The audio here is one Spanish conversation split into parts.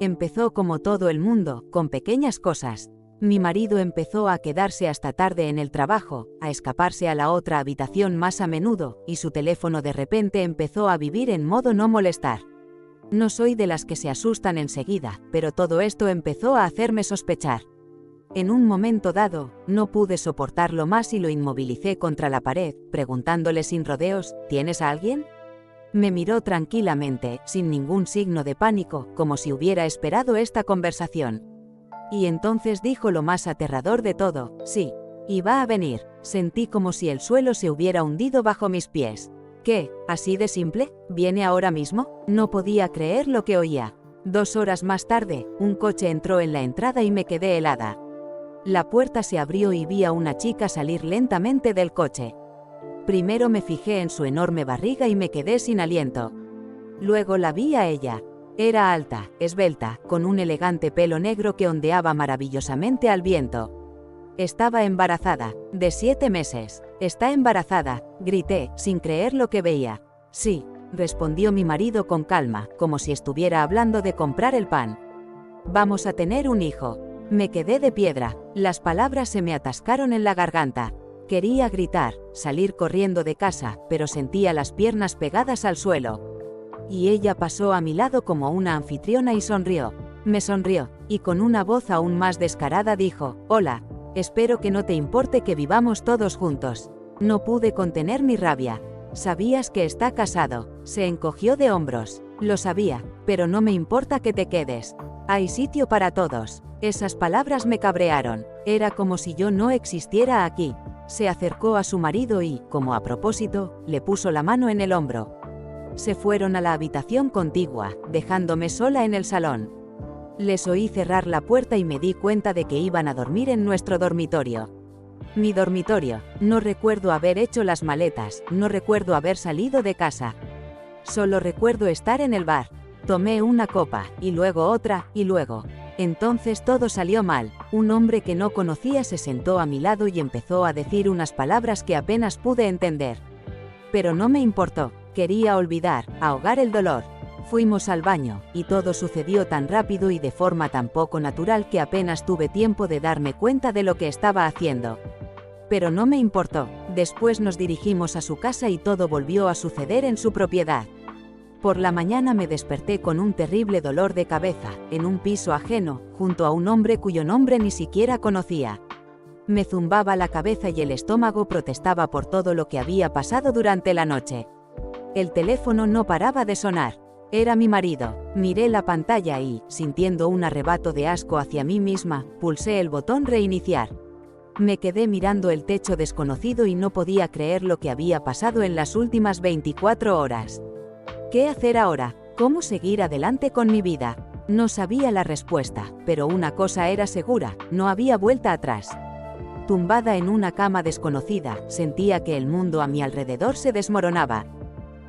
Empezó como todo el mundo, con pequeñas cosas. Mi marido empezó a quedarse hasta tarde en el trabajo, a escaparse a la otra habitación más a menudo, y su teléfono de repente empezó a vivir en modo no molestar. No soy de las que se asustan enseguida, pero todo esto empezó a hacerme sospechar. En un momento dado, no pude soportarlo más y lo inmovilicé contra la pared, preguntándole sin rodeos, ¿tienes a alguien? Me miró tranquilamente, sin ningún signo de pánico, como si hubiera esperado esta conversación. Y entonces dijo lo más aterrador de todo, sí, iba a venir. Sentí como si el suelo se hubiera hundido bajo mis pies. ¿Qué? ¿Así de simple? ¿Viene ahora mismo? No podía creer lo que oía. 2 horas más tarde, un coche entró en la entrada y me quedé helada. La puerta se abrió y vi a una chica salir lentamente del coche. Primero me fijé en su enorme barriga y me quedé sin aliento. Luego la vi a ella. Era alta, esbelta, con un elegante pelo negro que ondeaba maravillosamente al viento. Estaba embarazada, de 7 meses. «¿Está embarazada?», grité, sin creer lo que veía. «Sí», respondió mi marido con calma, como si estuviera hablando de comprar el pan. «Vamos a tener un hijo». Me quedé de piedra, las palabras se me atascaron en la garganta. Quería gritar, salir corriendo de casa, pero sentía las piernas pegadas al suelo. Y ella pasó a mi lado como una anfitriona y sonrió. Me sonrió, y con una voz aún más descarada dijo, «Hola, espero que no te importe que vivamos todos juntos». No pude contener mi rabia. «¿Sabías que está casado?». Se encogió de hombros. «Lo sabía, pero no me importa que te quedes. Hay sitio para todos». Esas palabras me cabrearon. Era como si yo no existiera aquí. Se acercó a su marido y, como a propósito, le puso la mano en el hombro. Se fueron a la habitación contigua, dejándome sola en el salón. Les oí cerrar la puerta y me di cuenta de que iban a dormir en nuestro dormitorio. Mi dormitorio. No recuerdo haber hecho las maletas, no recuerdo haber salido de casa. Solo recuerdo estar en el bar. Tomé una copa, y luego otra, y luego. Entonces todo salió mal. Un hombre que no conocía se sentó a mi lado y empezó a decir unas palabras que apenas pude entender. Pero no me importó. Quería olvidar, ahogar el dolor. Fuimos al baño, y todo sucedió tan rápido y de forma tan poco natural que apenas tuve tiempo de darme cuenta de lo que estaba haciendo. Pero no me importó. Después nos dirigimos a su casa y todo volvió a suceder en su propiedad. Por la mañana me desperté con un terrible dolor de cabeza, en un piso ajeno, junto a un hombre cuyo nombre ni siquiera conocía. Me zumbaba la cabeza y el estómago protestaba por todo lo que había pasado durante la noche. El teléfono no paraba de sonar. Era mi marido. Miré la pantalla y, sintiendo un arrebato de asco hacia mí misma, pulsé el botón reiniciar. Me quedé mirando el techo desconocido y no podía creer lo que había pasado en las últimas 24 horas. ¿Qué hacer ahora? ¿Cómo seguir adelante con mi vida? No sabía la respuesta, pero una cosa era segura, no había vuelta atrás. Tumbada en una cama desconocida, sentía que el mundo a mi alrededor se desmoronaba.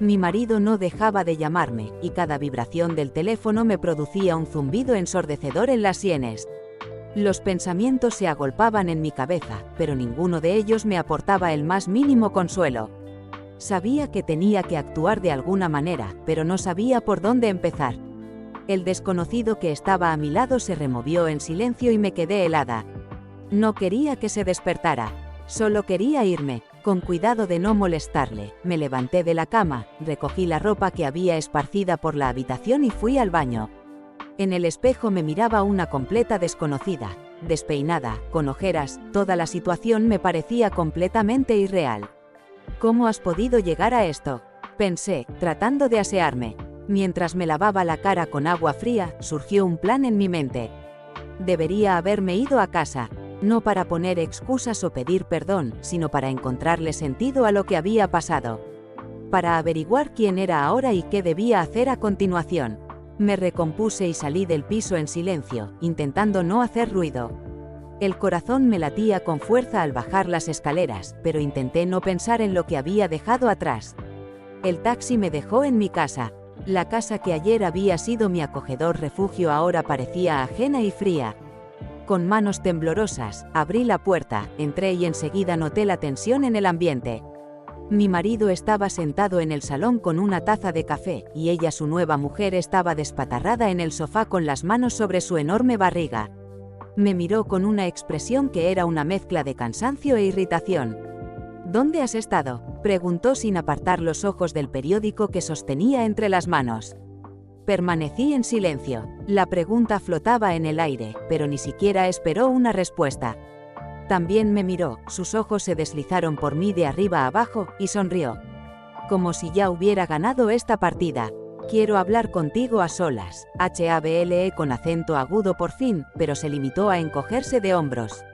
Mi marido no dejaba de llamarme, y cada vibración del teléfono me producía un zumbido ensordecedor en las sienes. Los pensamientos se agolpaban en mi cabeza, pero ninguno de ellos me aportaba el más mínimo consuelo. Sabía que tenía que actuar de alguna manera, pero no sabía por dónde empezar. El desconocido que estaba a mi lado se removió en silencio y me quedé helada. No quería que se despertara. Solo quería irme. Con cuidado de no molestarle, me levanté de la cama, recogí la ropa que había esparcida por la habitación y fui al baño. En el espejo me miraba una completa desconocida, despeinada, con ojeras, toda la situación me parecía completamente irreal. ¿Cómo has podido llegar a esto?, pensé, tratando de asearme. Mientras me lavaba la cara con agua fría, surgió un plan en mi mente. Debería haberme ido a casa, no para poner excusas o pedir perdón, sino para encontrarle sentido a lo que había pasado. Para averiguar quién era ahora y qué debía hacer a continuación. Me recompuse y salí del piso en silencio, intentando no hacer ruido. El corazón me latía con fuerza al bajar las escaleras, pero intenté no pensar en lo que había dejado atrás. El taxi me dejó en mi casa. La casa que ayer había sido mi acogedor refugio ahora parecía ajena y fría. Con manos temblorosas, abrí la puerta, entré y enseguida noté la tensión en el ambiente. Mi marido estaba sentado en el salón con una taza de café, y ella, su nueva mujer, estaba despatarrada en el sofá con las manos sobre su enorme barriga. Me miró con una expresión que era una mezcla de cansancio e irritación. ¿Dónde has estado?, preguntó sin apartar los ojos del periódico que sostenía entre las manos. Permanecí en silencio. La pregunta flotaba en el aire, pero ni siquiera esperó una respuesta. También me miró, sus ojos se deslizaron por mí de arriba a abajo, y sonrió. Como si ya hubiera ganado esta partida. Quiero hablar contigo a solas. Hable con acento agudo por fin, pero se limitó a encogerse de hombros.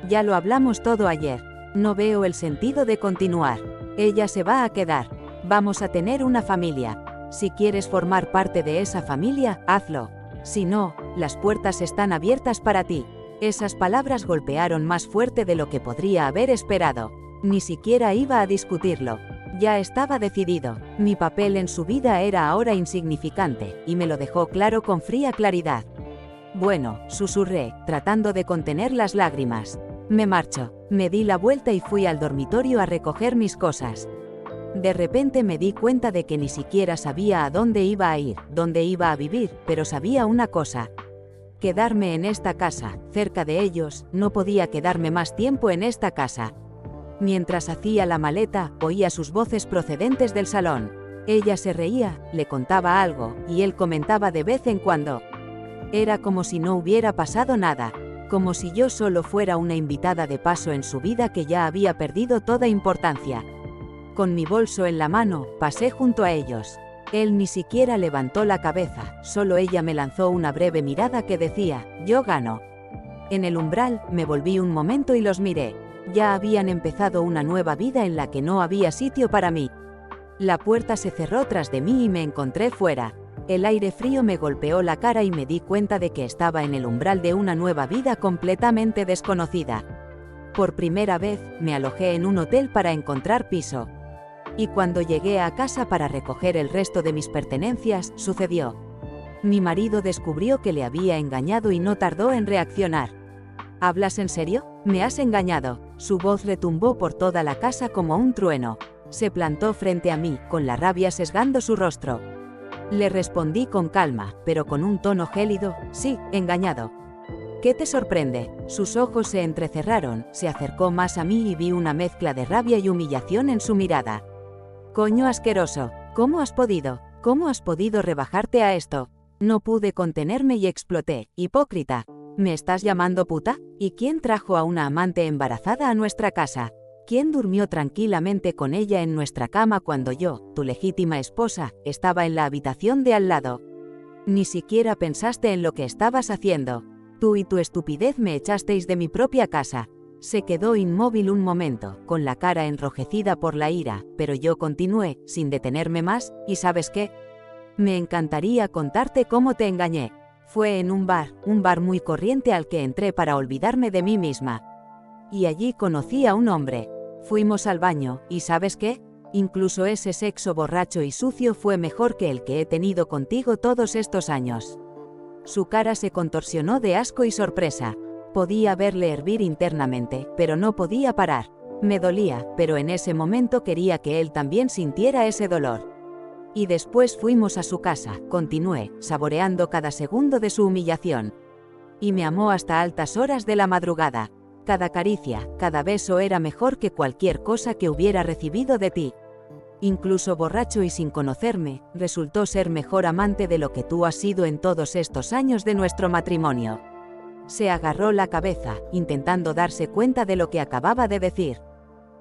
Ya lo hablamos todo ayer. No veo el sentido de continuar. Ella se va a quedar. Vamos a tener una familia. Si quieres formar parte de esa familia, hazlo. Si no, las puertas están abiertas para ti. Esas palabras golpearon más fuerte de lo que podría haber esperado. Ni siquiera iba a discutirlo. Ya estaba decidido. Mi papel en su vida era ahora insignificante, y me lo dejó claro con fría claridad. Bueno, susurré, tratando de contener las lágrimas. Me marcho. Me di la vuelta y fui al dormitorio a recoger mis cosas. De repente me di cuenta de que ni siquiera sabía a dónde iba a ir, dónde iba a vivir, pero sabía una cosa. Quedarme en esta casa, cerca de ellos. No podía quedarme más tiempo en esta casa. Mientras hacía la maleta, oía sus voces procedentes del salón. Ella se reía, le contaba algo, y él comentaba de vez en cuando. Era como si no hubiera pasado nada, como si yo solo fuera una invitada de paso en su vida que ya había perdido toda importancia. Con mi bolso en la mano, pasé junto a ellos. Él ni siquiera levantó la cabeza, solo ella me lanzó una breve mirada que decía, yo gano. En el umbral, me volví un momento y los miré. Ya habían empezado una nueva vida en la que no había sitio para mí. La puerta se cerró tras de mí y me encontré fuera. El aire frío me golpeó la cara y me di cuenta de que estaba en el umbral de una nueva vida completamente desconocida. Por primera vez, me alojé en un hotel para encontrar piso. Y cuando llegué a casa para recoger el resto de mis pertenencias, sucedió. Mi marido descubrió que le había engañado y no tardó en reaccionar. ¿Hablas en serio? ¿Me has engañado? Su voz retumbó por toda la casa como un trueno. Se plantó frente a mí, con la rabia sesgando su rostro. Le respondí con calma, pero con un tono gélido, sí, engañado. ¿Qué te sorprende? Sus ojos se entrecerraron, se acercó más a mí y vi una mezcla de rabia y humillación en su mirada. Coño asqueroso, ¿cómo has podido? ¿Cómo has podido rebajarte a esto? No pude contenerme y exploté, hipócrita. ¿Me estás llamando puta? ¿Y quién trajo a una amante embarazada a nuestra casa? ¿Quién durmió tranquilamente con ella en nuestra cama cuando yo, tu legítima esposa, estaba en la habitación de al lado? Ni siquiera pensaste en lo que estabas haciendo. Tú y tu estupidez me echasteis de mi propia casa. Se quedó inmóvil un momento, con la cara enrojecida por la ira, pero yo continué, sin detenerme más, ¿y sabes qué? Me encantaría contarte cómo te engañé. Fue en un bar muy corriente al que entré para olvidarme de mí misma. Y allí conocí a un hombre. Fuimos al baño, ¿y sabes qué? Incluso ese sexo borracho y sucio fue mejor que el que he tenido contigo todos estos años. Su cara se contorsionó de asco y sorpresa. Podía verle hervir internamente, pero no podía parar. Me dolía, pero en ese momento quería que él también sintiera ese dolor. Y después fuimos a su casa, continué, saboreando cada segundo de su humillación. Y me amó hasta altas horas de la madrugada. Cada caricia, cada beso era mejor que cualquier cosa que hubiera recibido de ti. Incluso borracho y sin conocerme, resultó ser mejor amante de lo que tú has sido en todos estos años de nuestro matrimonio. Se agarró la cabeza, intentando darse cuenta de lo que acababa de decir.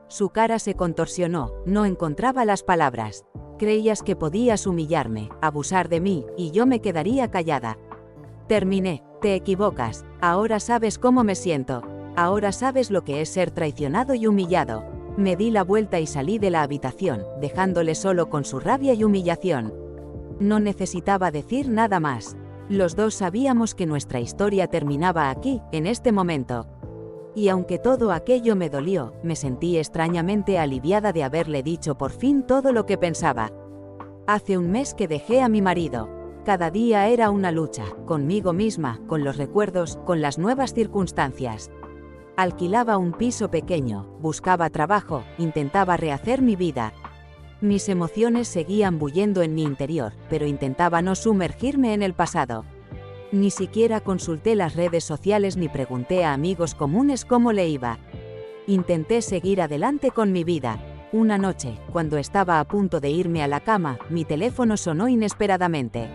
Su cara se contorsionó, no encontraba las palabras. Creías que podías humillarme, abusar de mí, y yo me quedaría callada. Terminé, te equivocas, ahora sabes cómo me siento. Ahora sabes lo que es ser traicionado y humillado. Me di la vuelta y salí de la habitación, dejándole solo con su rabia y humillación. No necesitaba decir nada más. Los dos sabíamos que nuestra historia terminaba aquí, en este momento. Y aunque todo aquello me dolió, me sentí extrañamente aliviada de haberle dicho por fin todo lo que pensaba. Hace un mes que dejé a mi marido. Cada día era una lucha, conmigo misma, con los recuerdos, con las nuevas circunstancias. Alquilaba un piso pequeño, buscaba trabajo, intentaba rehacer mi vida. Mis emociones seguían bullendo en mi interior, pero intentaba no sumergirme en el pasado. Ni siquiera consulté las redes sociales ni pregunté a amigos comunes cómo le iba. Intenté seguir adelante con mi vida. Una noche, cuando estaba a punto de irme a la cama, mi teléfono sonó inesperadamente.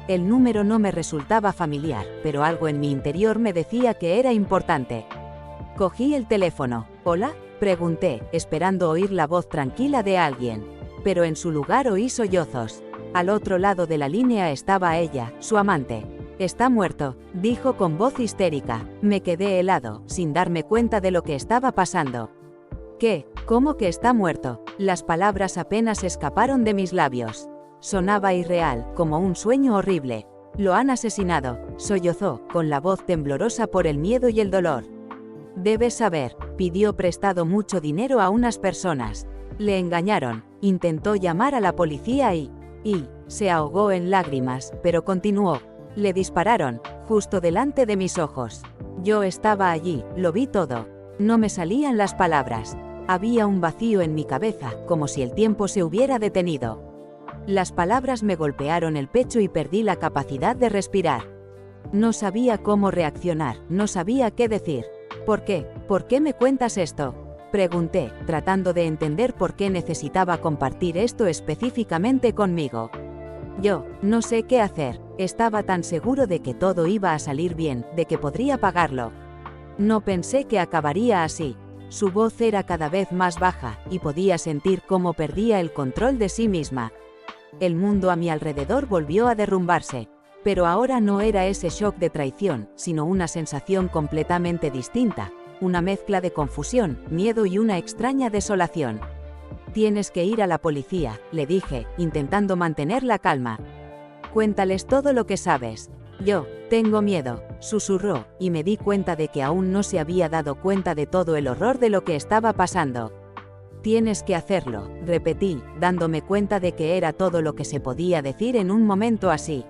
El número no me resultaba familiar, pero algo en mi interior me decía que era importante. Cogí el teléfono. ¿Hola?, pregunté, esperando oír la voz tranquila de alguien. Pero en su lugar oí sollozos. Al otro lado de la línea estaba ella, su amante. «Está muerto», dijo con voz histérica. Me quedé helado, sin darme cuenta de lo que estaba pasando. ¿Qué? ¿Cómo que está muerto? Las palabras apenas escaparon de mis labios. Sonaba irreal, como un sueño horrible. «Lo han asesinado», sollozó, con la voz temblorosa por el miedo y el dolor. «Debes saber, pidió prestado mucho dinero a unas personas. Le engañaron, intentó llamar a la policía y se ahogó en lágrimas, pero continuó. Le dispararon, justo delante de mis ojos. Yo estaba allí, lo vi todo. No me salían las palabras. Había un vacío en mi cabeza, como si el tiempo se hubiera detenido. Las palabras me golpearon el pecho y perdí la capacidad de respirar. No sabía cómo reaccionar, no sabía qué decir. ¿Por qué? ¿Por qué me cuentas esto?, pregunté, tratando de entender por qué necesitaba compartir esto específicamente conmigo. Yo no sé qué hacer. Estaba tan seguro de que todo iba a salir bien, de que podría pagarlo. No pensé que acabaría así. Su voz era cada vez más baja, y podía sentir cómo perdía el control de sí misma. El mundo a mi alrededor volvió a derrumbarse. Pero ahora no era ese shock de traición, sino una sensación completamente distinta, una mezcla de confusión, miedo y una extraña desolación. «Tienes que ir a la policía», le dije, intentando mantener la calma. «Cuéntales todo lo que sabes». «Yo tengo miedo», susurró, y me di cuenta de que aún no se había dado cuenta de todo el horror de lo que estaba pasando. «Tienes que hacerlo», repetí, dándome cuenta de que era todo lo que se podía decir en un momento así.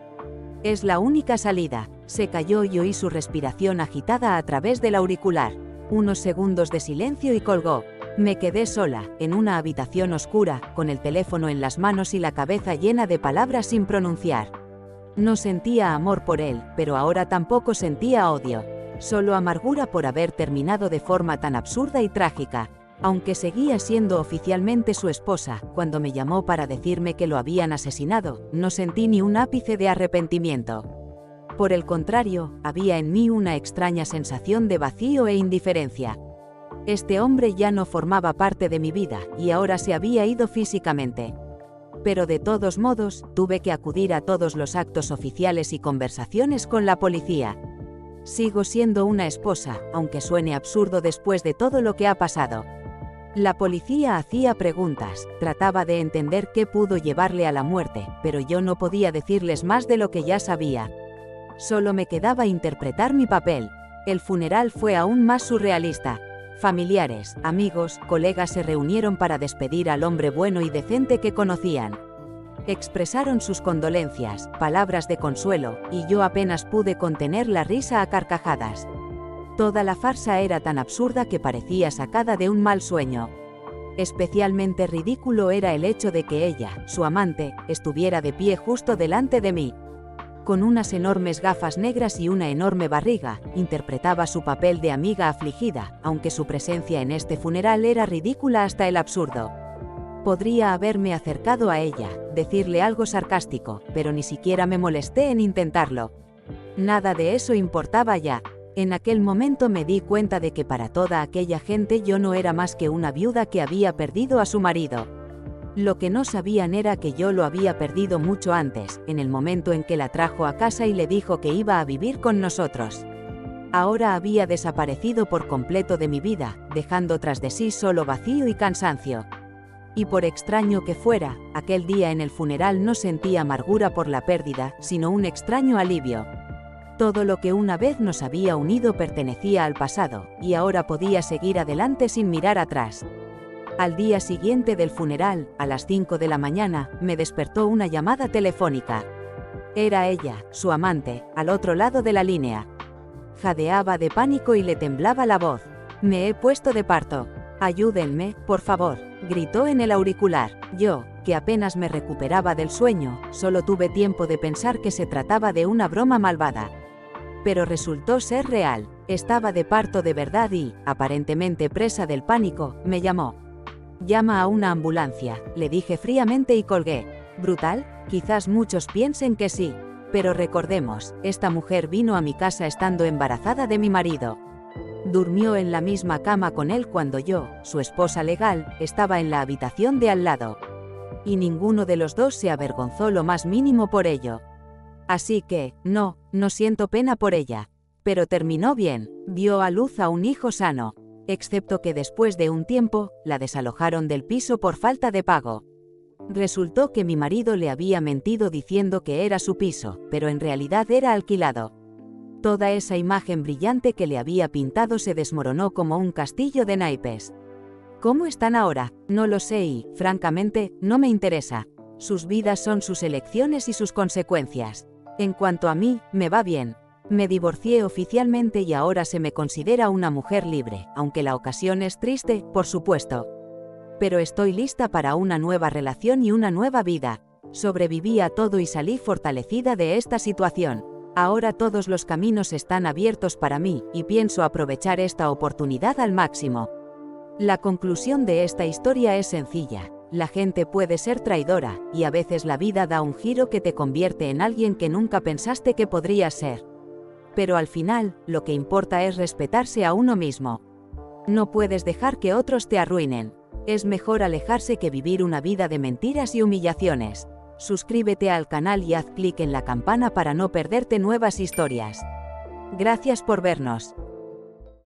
«Es la única salida». Se calló y oí su respiración agitada a través del auricular. Unos segundos de silencio y colgó. Me quedé sola, en una habitación oscura, con el teléfono en las manos y la cabeza llena de palabras sin pronunciar. No sentía amor por él, pero ahora tampoco sentía odio. Solo amargura por haber terminado de forma tan absurda y trágica. Aunque seguía siendo oficialmente su esposa, cuando me llamó para decirme que lo habían asesinado, no sentí ni un ápice de arrepentimiento. Por el contrario, había en mí una extraña sensación de vacío e indiferencia. Este hombre ya no formaba parte de mi vida, y ahora se había ido físicamente. Pero de todos modos, tuve que acudir a todos los actos oficiales y conversaciones con la policía. Sigo siendo una esposa, aunque suene absurdo después de todo lo que ha pasado. La policía hacía preguntas, trataba de entender qué pudo llevarle a la muerte, pero yo no podía decirles más de lo que ya sabía. Solo me quedaba interpretar mi papel. El funeral fue aún más surrealista. Familiares, amigos, colegas se reunieron para despedir al hombre bueno y decente que conocían. Expresaron sus condolencias, palabras de consuelo, y yo apenas pude contener la risa a carcajadas. Toda la farsa era tan absurda que parecía sacada de un mal sueño. Especialmente ridículo era el hecho de que ella, su amante, estuviera de pie justo delante de mí. Con unas enormes gafas negras y una enorme barriga, interpretaba su papel de amiga afligida, aunque su presencia en este funeral era ridícula hasta el absurdo. Podría haberme acercado a ella, decirle algo sarcástico, pero ni siquiera me molesté en intentarlo. Nada de eso importaba ya. En aquel momento me di cuenta de que para toda aquella gente yo no era más que una viuda que había perdido a su marido. Lo que no sabían era que yo lo había perdido mucho antes, en el momento en que la trajo a casa y le dijo que iba a vivir con nosotros. Ahora había desaparecido por completo de mi vida, dejando tras de sí solo vacío y cansancio. Y por extraño que fuera, aquel día en el funeral no sentí amargura por la pérdida, sino un extraño alivio. Todo lo que una vez nos había unido pertenecía al pasado, y ahora podía seguir adelante sin mirar atrás. Al día siguiente del funeral, a las 5 de la mañana, me despertó una llamada telefónica. Era ella, su amante, al otro lado de la línea. Jadeaba de pánico y le temblaba la voz. Me he puesto de parto. Ayúdenme, por favor, gritó en el auricular. Yo, que apenas me recuperaba del sueño, solo tuve tiempo de pensar que se trataba de una broma malvada. Pero resultó ser real. Estaba de parto de verdad y, aparentemente presa del pánico, me llamó. Llama a una ambulancia, le dije fríamente y colgué. ¿Brutal? Quizás muchos piensen que sí. Pero recordemos, esta mujer vino a mi casa estando embarazada de mi marido. Durmió en la misma cama con él cuando yo, su esposa legal, estaba en la habitación de al lado. Y ninguno de los dos se avergonzó lo más mínimo por ello. Así que, no siento pena por ella. Pero terminó bien, dio a luz a un hijo sano. Excepto que después de un tiempo, la desalojaron del piso por falta de pago. Resultó que mi marido le había mentido diciendo que era su piso, pero en realidad era alquilado. Toda esa imagen brillante que le había pintado se desmoronó como un castillo de naipes. ¿Cómo están ahora? No lo sé y, francamente, no me interesa. Sus vidas son sus elecciones y sus consecuencias. En cuanto a mí, me va bien. Me divorcié oficialmente y ahora se me considera una mujer libre, aunque la ocasión es triste, por supuesto. Pero estoy lista para una nueva relación y una nueva vida. Sobreviví a todo y salí fortalecida de esta situación. Ahora todos los caminos están abiertos para mí, y pienso aprovechar esta oportunidad al máximo. La conclusión de esta historia es sencilla. La gente puede ser traidora, y a veces la vida da un giro que te convierte en alguien que nunca pensaste que podrías ser. Pero al final, lo que importa es respetarse a uno mismo. No puedes dejar que otros te arruinen. Es mejor alejarse que vivir una vida de mentiras y humillaciones. Suscríbete al canal y haz clic en la campana para no perderte nuevas historias. Gracias por vernos.